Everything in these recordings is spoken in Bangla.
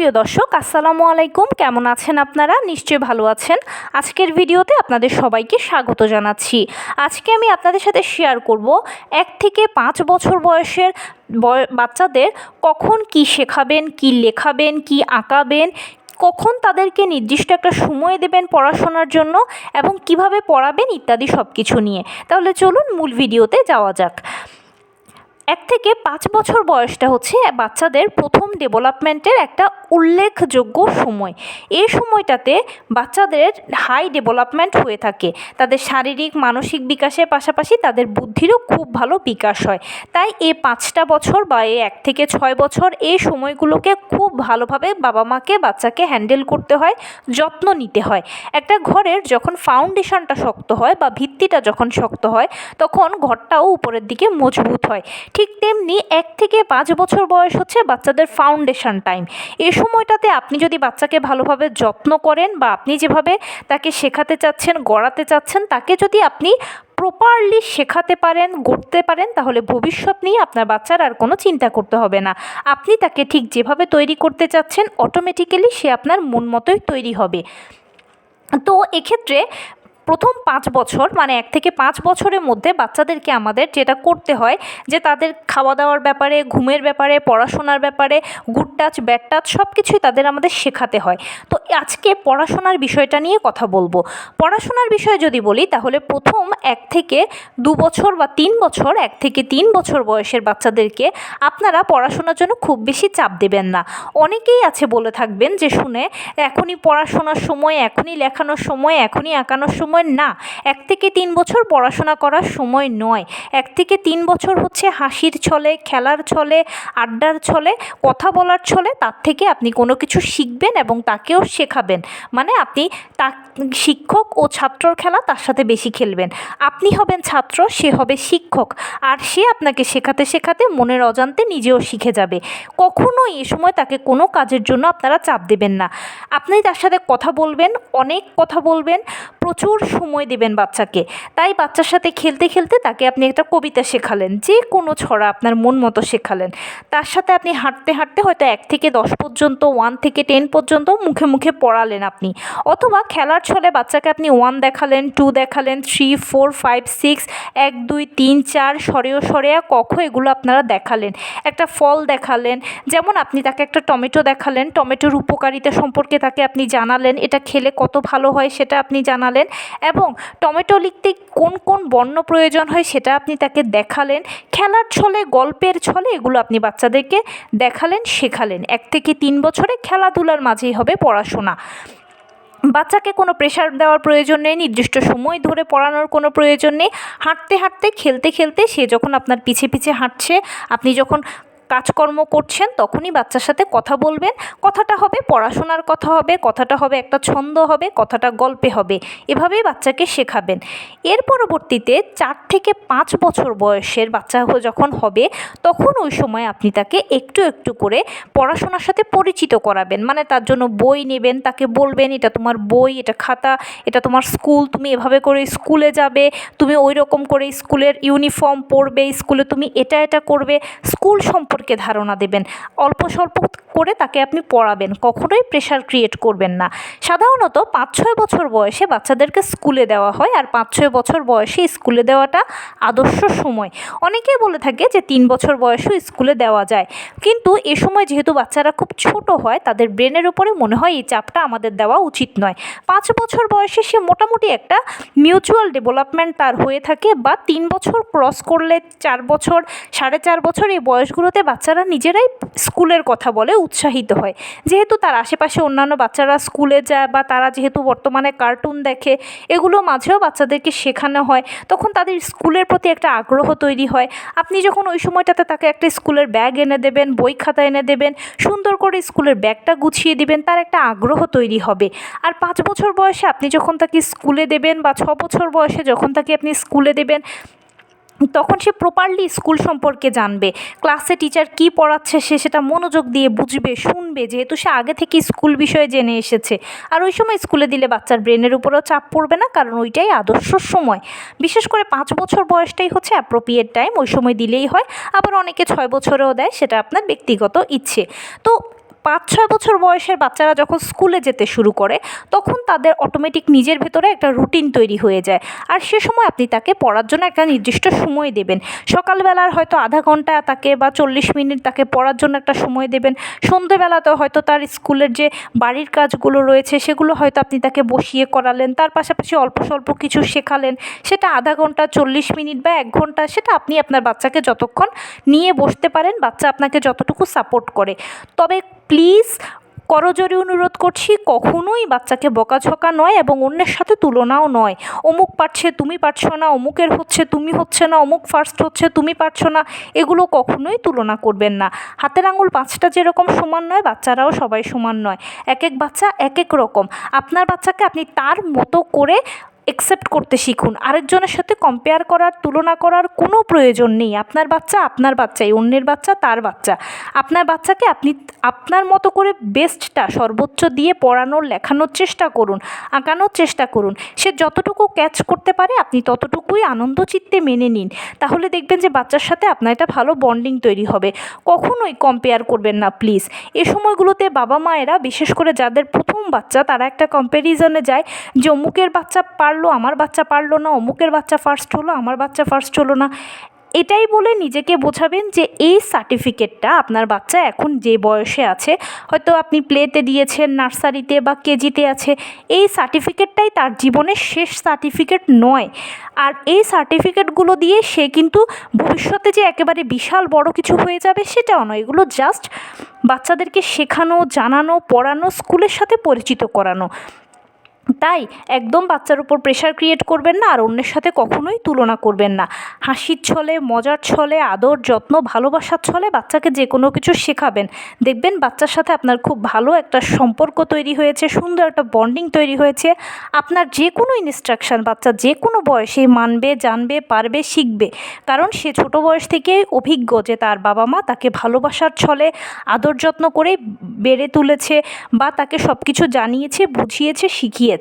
সুপ্রিয় দর্শক, আসসালামু আলাইকুম। কেমন আছেন আপনারা? নিশ্চয়ই ভালো আছেন। আজকের ভিডিওতে আপনাদের সবাইকে স্বাগত জানাচ্ছি। আজকে আমি আপনাদের সাথে শেয়ার করব 1 থেকে 5 বছর বয়সের বাচ্চাদের কখন কি শেখাবেন, কি লেখাবেন, কি আঁকাবেন, কখন তাদেরকে নির্দিষ্ট একটা সময় দেবেন পড়াশোনার জন্য এবং কিভাবে পড়াবেন ইত্যাদি সব কিছু নিয়ে। তাহলে চলুন মূল ভিডিওতে যাওয়া যাক। 1 থেকে 5 বছর বয়সটা হচ্ছে বাচ্চাদের প্রথম ডেভেলপমেন্টের একটা উল্লেখযোগ্য সময়। এই সময়টাতে বাচ্চাদের হাই ডেভেলপমেন্ট হয়ে থাকে। তাদের শারীরিক মানসিক বিকাশের পাশাপাশি তাদের বুদ্ধিরও খুব ভালো বিকাশ হয়। তাই এই 5টা বছর বা এই 1 থেকে 6 বছর এই সময়গুলোকে খুব ভালোভাবে বাবা মাকে বাচ্চাকে হ্যান্ডেল করতে হয়, যত্ন নিতে হয়। একটা ঘরের যখন ফাউন্ডেশনটা শক্ত হয় বা ভিত্তিটা যখন শক্ত হয় তখন ঘরটাও উপরের দিকে মজবুত হয়। ঠিক তেমনি 1 থেকে 5 বছর বয়স হচ্ছে বাচ্চাদের ফাউন্ডেশন টাইম। এই সময়টাতে আপনি যদি বাচ্চাকে ভালোভাবে যত্ন করেন বা আপনি যেভাবে তাকে শেখাতে চাচ্ছেন, গড়াতে চাচ্ছেন, তাকে যদি আপনি প্রপারলি শেখাতে পারেন, গড়তে পারেন, তাহলে ভবিষ্যৎ নিয়ে আপনার বাচ্চার আর কোনো চিন্তা করতে হবে না। আপনি তাকে ঠিক যেভাবে তৈরি করতে চাচ্ছেন অটোমেটিক্যালি সে আপনার মন মতোই তৈরি হবে। তো এক্ষেত্রে প্রথম 5 বছর মানে 1 থেকে 5 বছরের মধ্যে বাচ্চাদেরকে আমাদের যেটা করতে হয় যে তাদের খাওয়া দাওয়ার ব্যাপারে, ঘুমের ব্যাপারে, পড়াশোনার ব্যাপারে, গুড টাচ ব্যাড টাচ সব কিছুই তাদের আমাদের শেখাতে হয়। তো আজকে পড়াশোনার বিষয়টা নিয়ে কথা বলবো। পড়াশোনার বিষয়ে যদি বলি তাহলে প্রথম 1 থেকে 2 বছর বা 3 বছর, 1 থেকে 3 বছর বয়সের বাচ্চাদেরকে আপনারা পড়াশোনার জন্য খুব বেশি চাপ দেবেন না। অনেকেই আছে বলে থাকবেন যে শুনে এখনই পড়াশোনার সময়, এখনই লেখানোর সময়, এখনই আঁকানোর সময়। না, 1 থেকে 3 বছর পড়াশোনা করার সময় নয়। 1 থেকে 3 বছর হচ্ছে হাসির ছলে, খেলার ছলে, আড্ডার ছলে, কথা বলার ছলে তার থেকে আপনি কোনো কিছু শিখবেন এবং তাকেও শেখাবেন। মানে আপনি শিক্ষক ও ছাত্রর খেলা তার সাথে বেশি খেলবেন। আপনি হবেন ছাত্র, সে হবে শিক্ষক, আর সে আপনাকে শেখাতে শেখাতে মনের অজান্তে নিজেও শিখে যাবে। কখনোই এ সময় তাকে কোনো কাজের জন্য আপনারা চাপ দেবেন না। আপনি তার সাথে কথা বলবেন, অনেক কথা বলবেন, প্রচুর সময় দেবেন বাচ্চাকে। তাই বাচ্চার সাথে খেলতে খেলতে তাকে আপনি একটা কবিতা শেখালেন, যে কোনো ছড়া আপনার মন মতো শেখালেন। তার সাথে আপনি হাঁটতে হাঁটতে হয়তো 1 থেকে 10 পর্যন্ত, 1 থেকে 10 পর্যন্ত মুখে মুখে পড়ালেন আপনি। অথবা খেলার ছলে বাচ্চাকে আপনি 1 দেখালেন, 2 দেখালেন, 3, 4, 5, 6, 1, 2, 3, 4, সরেয় সরেয়া কখ এগুলো আপনারা দেখালেন। একটা ফল দেখালেন, যেমন আপনি তাকে একটা টমেটো দেখালেন, টমেটোর উপকারিতা সম্পর্কে তাকে আপনি জানালেন, এটা খেলে কত ভালো হয় সেটা আপনি জানালেন, এবং টমেটো লিখতে কোন কোন বর্ণ প্রয়োজন হয় সেটা আপনি তাকে দেখালেন। খেলার ছলে, গল্পের ছলে এগুলো আপনি বাচ্চাদেরকে দেখালেন, শেখালেন। 1 থেকে 3 বছরে খেলাধুলার মাঝেই হবে পড়াশোনা। বাচ্চাকে কোনো প্রেশার দেওয়ার প্রয়োজন নেই, নির্দিষ্ট সময় ধরে পড়ানোর কোনো প্রয়োজন নেই। হাঁটতে হাঁটতে, খেলতে খেলতে সে যখন আপনার পিছে পিছে হাঁটছে, আপনি যখন কাজকর্ম করছেন তখনই বাচ্চার সাথে কথা বলবেন। কথাটা হবে পড়াশোনার কথা হবে, কথাটা হবে একটা ছন্দ হবে, কথাটা গল্পে হবে। এভাবেই বাচ্চাকে শেখাবেন। এর পরবর্তীতে 4 থেকে 5 বছর বয়সের বাচ্চা যখন হবে তখন ওই সময় আপনি তাকে একটু একটু করে পড়াশোনার সাথে পরিচিত করাবেন। মানে তার জন্য বই নেবেন, তাকে বলবেন এটা তোমার বই, এটা খাতা, এটা তোমার স্কুল, তুমি এভাবে করে স্কুলে যাবে, তুমি ওই রকম করে স্কুলের ইউনিফর্ম পরবে, স্কুলে তুমি এটা এটা করবে। স্কুল সম্পর্কে ধারণা দেবেন, অল্প স্বল্প করে তাকে আপনি পড়াবেন, কখনোই প্রেশার ক্রিয়েট করবেন না। সাধারণত 5-6 বছর বয়সে বাচ্চাদেরকে স্কুলে দেওয়া হয়, আর 5-6 বছর বয়সে স্কুলে দেওয়াটা আদর্শ সময়। অনেকেই বলে থাকে যে 3 বছর বয়সেও স্কুলে দেওয়া যায়, কিন্তু এ সময় যেহেতু বাচ্চারা খুব ছোট হয় তাদের ব্রেনের উপরে মনে হয় এই চাপটা আমাদের দেওয়া উচিত নয়। 5 বছর বয়সে সে মোটামুটি একটা মিউচুয়াল ডেভেলপমেন্ট তার হয়ে থাকে, বা 3 বছর ক্রস করলে 4 বছর, 4.5 বছর এই বয়সগুলোতে বাচ্চারা নিজেরাই স্কুলের কথা বলে উৎসাহিত হয়। যেহেতু তার আশেপাশে অন্যান্য বাচ্চারা স্কুলে যায়, বা তারা যেহেতু বর্তমানে কার্টুন দেখে, এগুলো মাঝেও বাচ্চাদেরকে শেখানো হয়, তখন তাদের স্কুলের প্রতি একটা আগ্রহ তৈরি হয়। আপনি যখন ওই সময়টাতে তাকে একটা স্কুলের ব্যাগ এনে দেবেন, বই খাতা এনে দেবেন, সুন্দর করে স্কুলের ব্যাগটা গুছিয়ে দিবেন, তার একটা আগ্রহ তৈরি হবে। আর 5 বছর বয়সে আপনি যখন তাকে স্কুলে দেবেন, বা 6 বছর বয়সে যখন তাকে আপনি স্কুলে দেবেন, তখন সে প্রপারলি স্কুল সম্পর্কে জানবে। ক্লাসে টিচার কী পড়াচ্ছে সে সেটা মনোযোগ দিয়ে বুঝবে, শুনবে, যেহেতু সে আগে থেকে স্কুল বিষয়ে জেনে এসেছে। আর ওই সময় স্কুলে দিলে বাচ্চার ব্রেনের উপরেও চাপ পড়বে না, কারণ ওইটাই আদর্শ সময়। বিশেষ করে 5 বছর বয়সটাই হচ্ছে অ্যাপ্রোপ্রিয়েট টাইম, ওই সময় দিলেই হয়। আবার অনেকে 6 বছরেও দেয়, সেটা আপনার ব্যক্তিগত ইচ্ছে। তো 5-6 বছর বয়সের বাচ্চারা যখন স্কুলে যেতে শুরু করে তখন তাদের অটোমেটিক নিজের ভেতরে একটা রুটিন তৈরি হয়ে যায়। আর সে সময় আপনি তাকে পড়ার জন্য একটা নির্দিষ্ট সময় দেবেন। সকালবেলার হয়তো আধা ঘন্টা তাকে বা 40 মিনিট তাকে পড়ার জন্য একটা সময় দেবেন। সন্ধ্যেবেলাতেও হয়তো তার স্কুলের যে বাড়ির কাজগুলো রয়েছে সেগুলো হয়তো আপনি তাকে বসিয়ে করালেন, তার পাশাপাশি অল্প স্বল্প কিছু শেখালেন, সেটা আধা ঘন্টা, 40 মিনিট বা 1 ঘন্টা, সেটা আপনি আপনার বাচ্চাকে যতক্ষণ নিয়ে বসতে পারেন, বাচ্চা আপনাকে যতটুকু সাপোর্ট করে। তবে প্লিজ করজোড়ে অনুরোধ করছি, কখনোই বাচ্চাকে বকাঝকা নয় এবং অন্যের সাথে তুলনাও নয়। অমুক পারছে তুমি পারছো না, অমুকের হচ্ছে তুমি হচ্ছে না, অমুক ফার্স্ট হচ্ছে তুমি পারছো না, এগুলো কখনোই তুলনা করবেন না। হাতের আঙুল 5টা যেরকম সমান নয়, বাচ্চারাও সবাই সমান নয়। এক এক বাচ্চা এক এক রকম। আপনার বাচ্চাকে আপনি তার মতো করে অ্যাকসেপ্ট করতে শিখুন। আরেকজনের সাথে কম্পেয়ার করার, তুলনা করার কোনো প্রয়োজন নেই। আপনার বাচ্চা আপনার বাচ্চাই, অন্যের বাচ্চা তার বাচ্চা। আপনার বাচ্চাকে আপনি আপনার মতো করে বেস্টটা সর্বোচ্চ দিয়ে পড়ানোর, লেখানোর চেষ্টা করুন, আঁকানোর চেষ্টা করুন। সে যতটুকু ক্যাচ করতে পারে আপনি ততটুকুই আনন্দ চিত্তে মেনে নিন। তাহলে দেখবেন যে বাচ্চার সাথে আপনার একটা ভালো বন্ডিং তৈরি হবে। কখনোই কম্পেয়ার করবেন না প্লিজ। এ সময়গুলোতে বাবা মায়েরা, বিশেষ করে যাদের প্রথম বাচ্চা, তারা একটা কম্প্যারিজনে যায় যে অমুকের বাচ্চা পারলো, আমার বাচ্চা পারলো না, অমুকের বাচ্চা ফার্স্ট হলো, আমার বাচ্চা ফার্স্ট হলো না। এটাই বলে নিজেকে বোঝাবেন যে এই সার্টিফিকেটটা আপনার বাচ্চা এখন যে বয়সে আছে, হয়তো আপনি প্লেতে দিয়েছেন, নার্সারিতে বা কেজিতে আছে, এই সার্টিফিকেটটাই তার জীবনের শেষ সার্টিফিকেট নয়। আর এই সার্টিফিকেটগুলো দিয়ে সে কিন্তু ভবিষ্যতে যে একেবারে বিশাল বড় কিছু হয়ে যাবে সেটাও নয়। এগুলো জাস্ট বাচ্চাদেরকে শেখানো, জানানো, পড়ানো, স্কুলের সাথে পরিচিত করানো। তাই একদম বাচ্চার উপর প্রেশার ক্রিয়েট করবেন না, আর অন্যের সাথে কখনোই তুলনা করবেন না। হাসির ছলে, মজার ছলে, আদর যত্ন, ভালোবাসার ছলে বাচ্চাকে যে কোনো কিছু শেখাবেন। দেখবেন বাচ্চার সাথে আপনার খুব ভালো একটা সম্পর্ক তৈরি হয়েছে, সুন্দর একটা বন্ডিং তৈরি হয়েছে। আপনার যে কোনো ইনস্ট্রাকশান বাচ্চা যে কোনো বয়সে মানবে, জানবে, পারবে, শিখবে। কারণ সে ছোট বয়স থেকে অভিজ্ঞ যে তার বাবা মা তাকে ভালোবাসার ছলে আদর যত্ন করে বেড়ে তুলেছে বা তাকে সব কিছু জানিয়েছে, বুঝিয়েছে, শিখিয়েছে।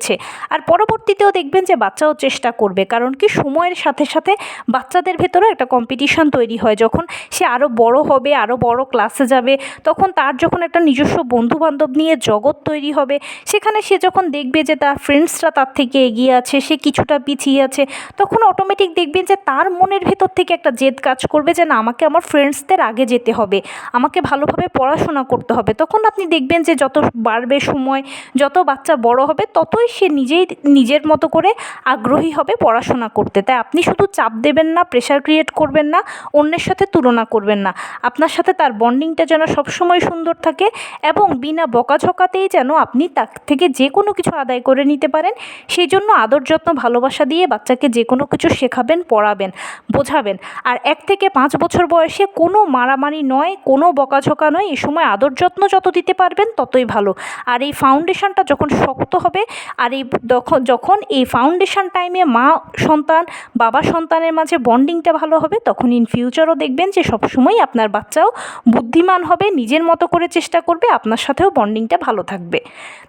আর পরবর্তীতেও দেখবেন যে বাচ্চাও চেষ্টা করবে। কারণ কি, সময়ের সাথে সাথে বাচ্চাদের ভেতরেও একটা কম্পিটিশন তৈরি হয়। যখন সে আরও বড় হবে, আরও বড় ক্লাসে যাবে, তখন তার যখন একটা নিজস্ব বন্ধুবান্ধব নিয়ে জগৎ তৈরি হবে, সেখানে সে যখন দেখবে যে তার ফ্রেন্ডসরা তার থেকে এগিয়ে আছে, সে কিছুটা পিছিয়ে আছে, তখন অটোমেটিক দেখবেন যে তার মনের ভেতর থেকে একটা জেদ কাজ করবে যে না, আমাকে আমার ফ্রেন্ডসদের আগে যেতে হবে, আমাকে ভালোভাবে পড়াশোনা করতে হবে। তখন আপনি দেখবেন যে যত বাড়বে সময়, যত বাচ্চা বড় হবে, ততই সে নিজেই নিজের মতো করে আগ্রহী হবে পড়াশোনা করতে। তাই আপনি শুধু চাপ দেবেন না, প্রেশার ক্রিয়েট করবেন না, অন্যের সাথে তুলনা করবেন না। আপনার সাথে তার বন্ডিংটা যেন সবসময় সুন্দর থাকে এবং বিনা বকাঝকাতেই যেন আপনি তার থেকে যে কোনো কিছু আদায় করে নিতে পারেন। সেই জন্য আদর যত্ন, ভালোবাসা দিয়ে বাচ্চাকে যে কোনো কিছু শেখাবেন, পড়াবেন, বোঝাবেন। আর 1 থেকে 5 বছর বয়সে কোনো মারামারি নয়, কোনো বকাঝকা নয়। এই সময় আদর যত্ন যত দিতে পারবেন ততই ভালো। আর এই ফাউন্ডেশনটা যখন শক্ত হবে, আর যখন এই ফাউন্ডেশন টাইমে মা সন্তান, বাবা সন্তানের মাঝে বন্ডিংটা ভালো হবে, তখন ইন ফিউচারও দেখবেন যে সবসময় আপনার বাচ্চাও বুদ্ধিমান হবে, নিজের মতো করে চেষ্টা করবে, আপনার সাথেও বন্ডিংটা ভালো থাকবে।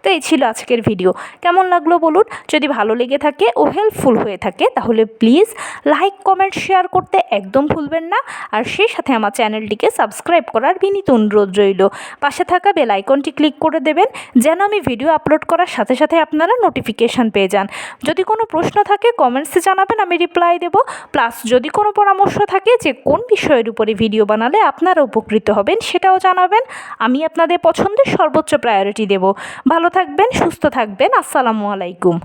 তো এই ছিল আজকের ভিডিও। কেমন লাগলো বলুন। যদি ভালো লেগে থাকে ও হেল্পফুল হয়ে থাকে তাহলে প্লিজ লাইক, কমেন্ট, শেয়ার করতে একদম ভুলবেন না। আর সেই সাথে আমার চ্যানেলটিকে সাবস্ক্রাইব করার বিনীত অনুরোধ রইল। পাশে থাকা বেল আইকনটি ক্লিক করে দেবেন যেন আমি ভিডিও আপলোড করার সাথে সাথে আপনারা নোটিফিকেশান পেয়ে যান। যদি কোনো প্রশ্ন থাকে কমেন্টসে জানাবেন, আমি রিপ্লাই দেব। প্লাস যদি কোনো পরামর্শ থাকে যে কোন বিষয়ের উপরে ভিডিও বানালে আপনারা উপকৃত হবেন, সেটাও জানাবেন। আমি আপনাদের পছন্দের সর্বোচ্চ প্রায়োরিটি দেব। ভালো থাকবেন, সুস্থ থাকবেন। আসসালামু আলাইকুম।